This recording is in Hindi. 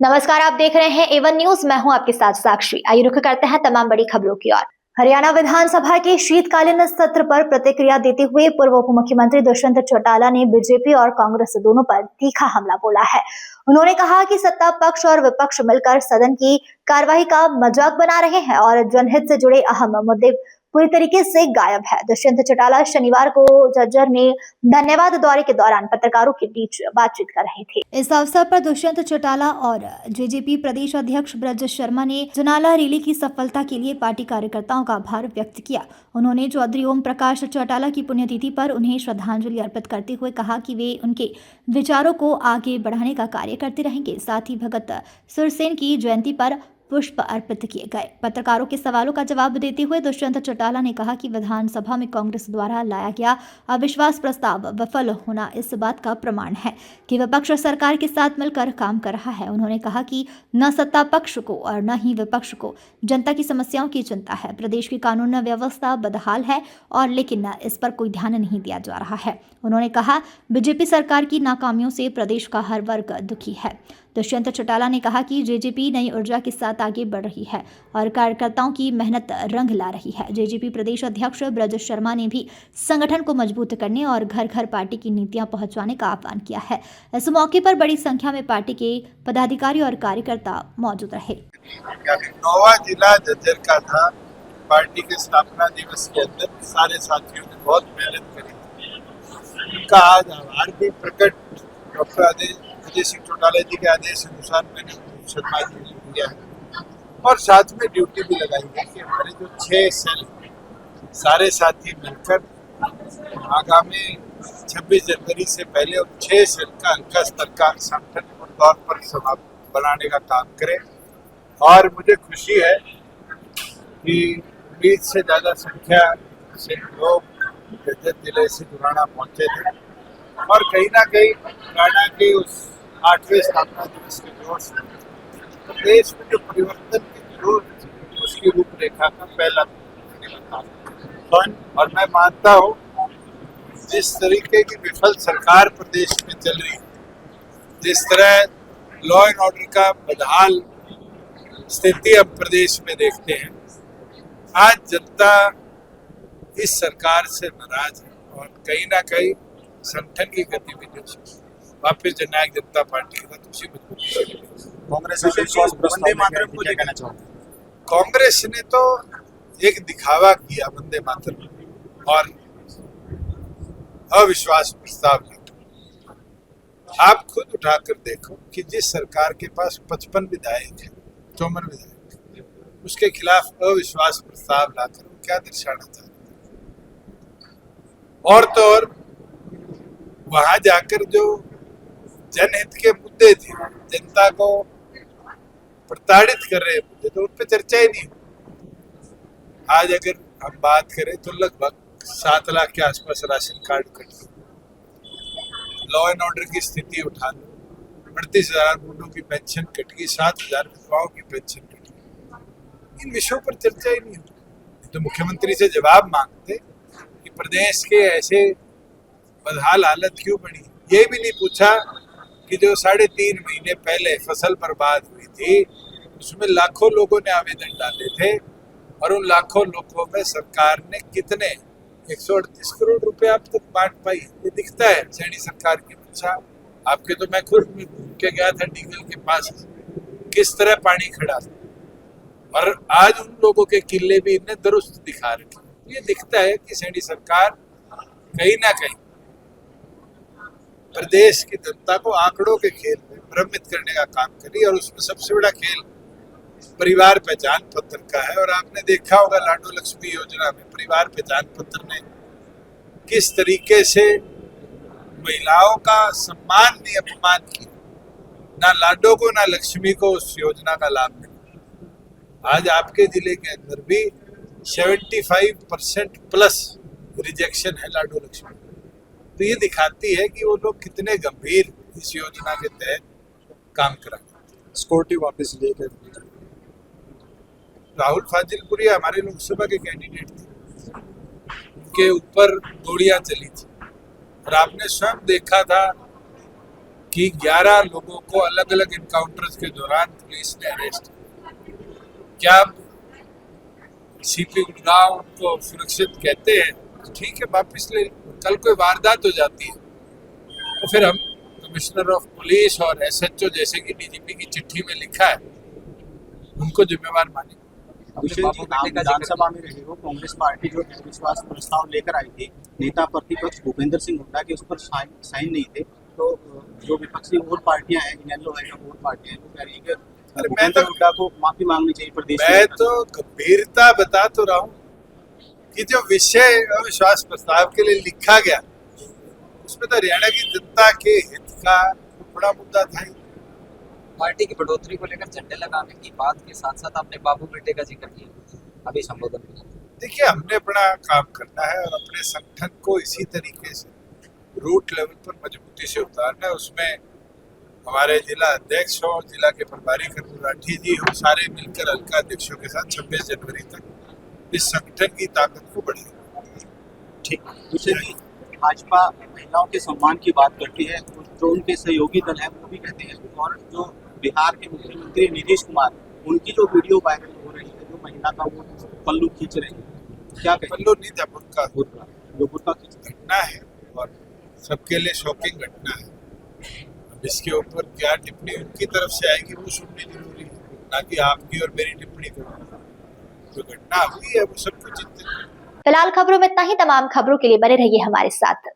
नमस्कार, आप देख रहे हैं एवन न्यूज। मैं हूं आपके साथ साक्षी। आइए रुख करते हैं तमाम बड़ी खबरों की ओर। हरियाणा विधानसभा के शीतकालीन सत्र पर प्रतिक्रिया देते हुए पूर्व उप मुख्यमंत्री दुष्यंत चौटाला ने बीजेपी और कांग्रेस दोनों पर तीखा हमला बोला है। उन्होंने कहा कि सत्ता पक्ष और विपक्ष मिलकर सदन की कार्यवाही का मजाक बना रहे हैं और जनहित से जुड़े अहम मुद्दे पूरी तरीके से गायब है। दुष्यंत चौटाला शनिवार को झज्जर में धन्यवाद दौरे के दौरान पत्रकारों के बीच बातचीत कर रहे थे। इस अवसर पर दुष्यंत चौटाला और जेजेपी प्रदेश अध्यक्ष ब्रज शर्मा ने जनाला रैली की सफलता के लिए पार्टी कार्यकर्ताओं का आभार व्यक्त किया। उन्होंने चौधरी ओम प्रकाश चौटाला की पुण्यतिथि पर उन्हें श्रद्धांजलि अर्पित करते हुए कहा कि वे उनके विचारों को आगे बढ़ाने का कार्य करते रहेंगे। साथ ही भगत सुरसेन की जयंती पर पुष्प अर्पित किए गए। पत्रकारों के सवालों का जवाब देते हुए दुष्यंत चौटाला ने कहा कि विधानसभा में कांग्रेस द्वारा लाया गया अविश्वास प्रस्ताव विफल होना इस बात का प्रमाण है कि विपक्ष सरकार के साथ मिलकर काम कर रहा है। उन्होंने कहा कि न सत्ता पक्ष को और न ही विपक्ष को जनता की समस्याओं की चिंता है। प्रदेश की कानून व्यवस्था बदहाल है और लेकिन इस पर कोई ध्यान नहीं दिया जा रहा है। उन्होंने कहा बीजेपी सरकार की नाकामियों से प्रदेश का हर वर्ग दुखी है। दुष्यंत चौटाला ने कहा कि जेजेपी नई ऊर्जा के साथ आगे बढ़ रही है और कार्यकर्ताओं की मेहनत रंग ला रही है। जेजेपी प्रदेश अध्यक्ष ब्रज शर्मा ने भी संगठन को मजबूत करने और घर घर पार्टी की नीतियां पहुंचाने का आह्वान किया है। इस मौके पर बड़ी संख्या में पार्टी के पदाधिकारी और कार्यकर्ता मौजूद रहे। नौवां जिला झज्जर का था। पार्टी के स्थापना दिवस के अंदर सारे साथियों ने बहुत मेहनत करी। उनका आज आभार भी प्रकट डॉक्टर अजय सिंह चौटाला जी के आदेश अनुसार मैंने श्रद्धांजलि दिया है और साथ में ड्यूटी भी लगाई है कि हमारे जो 6 सेल सारे साथी मिलकर आगामी 26 जनवरी से पहले उन 6 सेल का हल्का स्तर का संगठन तौर पर समाप्त बनाने का काम करें। और मुझे खुशी है कि 20 से ज़्यादा संख्या से लोग झज्जर जिले से जुराना पहुँचे थे और कहीं ना कहीं जुराना के उस 8वें स्थापना दिवस के जोर से प्रदेश में जो परिवर्तन की जरूरत थी उसकी रूपरेखा का पहला और मैं मानता हूँ जिस तरीके की विफल सरकार प्रदेश में चल रही है, जिस तरह लॉ एंड ऑर्डर का बदहाल स्थिति अब प्रदेश में देखते हैं, आज जनता इस सरकार से नाराज है और कहीं ना कहीं संगठन की गतिविधियों से वापिस जननायक जनता पार्टी के साथ उसी कांग्रेस ने तो एक दिखावा किया वंदे मातरम और अविश्वास प्रस्ताव लाया। आप खुद उठाकर देखो कि जिस सरकार के पास 55 विधायक है, 54 विधायक है, उसके खिलाफ अविश्वास प्रस्ताव लाकर वो क्या दर्शाना चाहते हैं। और तो और वहां जाकर जो जनहित के मुद्दे थे, जनता को प्रताड़ित कर रहे मुद्दे, तो उन पर चर्चा ही नहीं हुई। आज अगर हम बात करें तो लगभग 7 लाख के आसपास राशन कार्ड कट गए, लॉ एंड ऑर्डर की स्थिति उठा लो, 38,000 बूढ़ों की पेंशन कट गई, 7,000 विधवाओं की पेंशन कट गई। इन विषयों पर चर्चा ही नहीं हुई। तो मुख्यमंत्री से जवाब मांगते कि प्रदेश के ऐसे बदहाल हालत क्यों बनी। ये भी नहीं पूछा कि जो 3.5 महीने पहले फसल बर्बाद हुई थी उसमें लाखों लोगों ने आवेदन डाले थे और उन लाखों लोगों में सरकार ने कितने 138 करोड़ रुपए अब तक बांट पाई। ये दिखता है सैनी सरकार की मंशा। आपके तो मैं खुद के गया था डीगल के पास, किस तरह पानी खड़ा था और आज उन लोगों के किले भी इन्हें दुरुस्त दिखा रखे। ये दिखता है कि सैनी सरकार कहीं ना कहीं प्रदेश की जनता को आंकड़ों के खेल में भ्रमित करने का काम करी और उसमें सबसे बड़ा खेल परिवार पहचान पत्र का है। और आपने देखा होगा लाडो लक्ष्मी योजना में परिवार पहचान पत्र ने किस तरीके से महिलाओं का सम्मान नहीं अपमान किया। ना लाडो को ना लक्ष्मी को उस योजना का लाभ मिला। आज आपके जिले के अंदर भी 75% प्लस रिजेक्शन है लाडो लक्ष्मी। तो ये दिखाती है कि वो लोग कितने गंभीर इस योजना के तहत काम करा। सिक्योरिटी वापस लेकर राहुल फाजिलपुरी हमारे लोकसभा के कैंडिडेट थे, उनके ऊपर गोलियां चली थी और आपने स्वयं देखा था कि 11 लोगों को अलग अलग इनकाउंटर्स के दौरान पुलिस ने अरेस्ट किया। क्या सीपी गुड़गांव उनको सुरक्षित कहते हैं? ठीक है, वापिस ले। कल कोई वारदात हो जाती है तो फिर हम कमिश्नर ऑफ पुलिस और एसएचओ जैसे कि डीजीपी की चिट्ठी में लिखा है उनको जिम्मेवार माने। विजय जी, आप विधानसभा में रहे हो, कांग्रेस पार्टी जो विश्वास प्रस्ताव लेकर आई थी, नेता प्रतिपक्ष भूपेंद्र सिंह हुड्डा के उस पर साइन नहीं थे, तो जो विपक्षी और पार्टियां हैं, इनेलो है और पार्टियां हैं, वो कह रही है कि भूपेंद्र हुड्डा को माफी मांगनी चाहिए प्रदेश। मैं तो गंभीरता बता तो रहा हूँ कि जो विषय अविश्वास प्रस्ताव के लिए लिखा गया उसमें तो हरियाणा की जनता के हित का बड़ा मुद्दा था। पार्टी की बढ़ोतरी को लेकर झंडे लगाने की बात के साथ साथ आपने बाबू बेटे का जिक्र किया अभी संबोधन में। देखिए, हमने अपना काम करना है और अपने संगठन को इसी तरीके से रूट लेवल पर मजबूती से उतारना है। उसमें हमारे जिला अध्यक्ष हो, जिला के प्रभारी कर्नल राठी जी हो, सारे मिलकर हल्का अध्यक्षों के साथ 26 जनवरी तक इस संगठन की ताकत को बढ़ाएंगे। ठीक। विजय जी, भाजपा महिलाओं के सम्मान की बात करती है, जो उनके सहयोगी दल है वो भी कहते हैं, और जो बिहार के मुख्यमंत्री नीतीश कुमार, उनकी जो वीडियो वायरल हो रही है, जो महिला का वो पल्लू खींच रही है, क्या कहें? पल्लू नहीं था, बुर्का। जो बुर्का खींच घटना है और सबके लिए शॉकिंग घटना है। अब इसके ऊपर क्या टिप्पणी उनकी तरफ से आएगी वो सुननी जरूरी है, ना कि आपकी और मेरी टिप्पणी करना। जो घटना हुई है वो सबको चिंतित। फिलहाल खबरों में इतना ही। तमाम खबरों के लिए बने रहिए हमारे साथ।